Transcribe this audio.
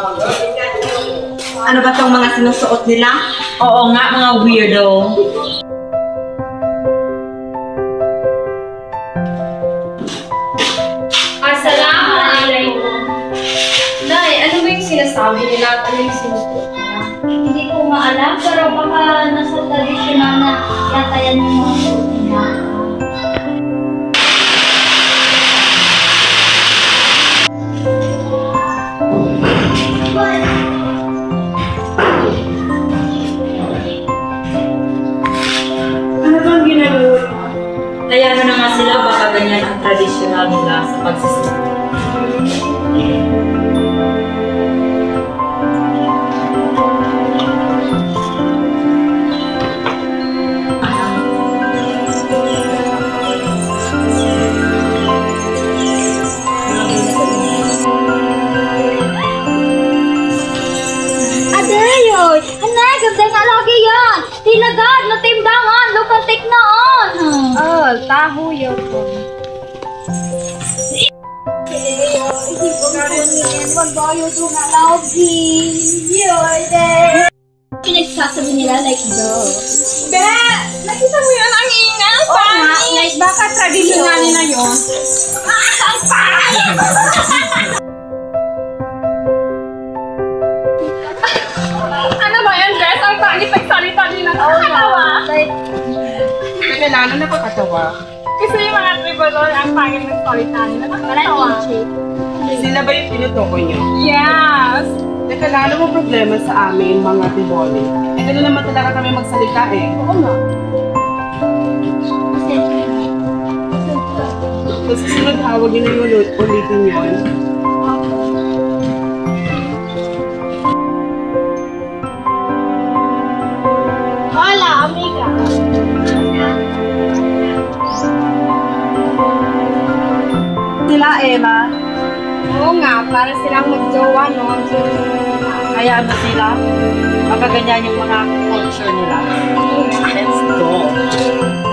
Ano ba tong mga sinusuot nila? Oo nga, mga weirdo. Assalamualaikum. Nay, ano ba yung sinasabi nila at ano yung sinusuot nila? Hindi ko maalam, pero baka nasa tradisyonal na yata yan yung mga suot nila. Ano bang ginagawa? Kaya ano na nga sila, baka ganyan ang tradisyonal nila sa pagsusuot. Adayoy! Hanay, ganda nga lagi yan! Hilagad, natimbangan, lupatik noon! Oh, taho yun po. Pinagsasabi nila like those. Be! Nakita mo yun? Ang ingay! Oo nga, like baka tradisyonal nila yun. Ano ba yan, Bes? Ang pangit nagsalita din ng nakakatawa. Teka lang, ano nakakatawa? Kasi yung mga tribador, ang pangit nagsalita nila. Nakakatawa. Sila ba yung tinutukoy niyo? Yes! Teka lang, ano mo problema sa amin, mga tiboli? Eh, gano'n naman talaga kami magsalita eh. Oo nga. Sa susunod hawag niyo na yung ulitin yun. Hola, amiga! Sila, Emma. Oo nga, para silang magjowa, no? Kaya ano sila, baka ganyan yung mga culture nila. Let's go!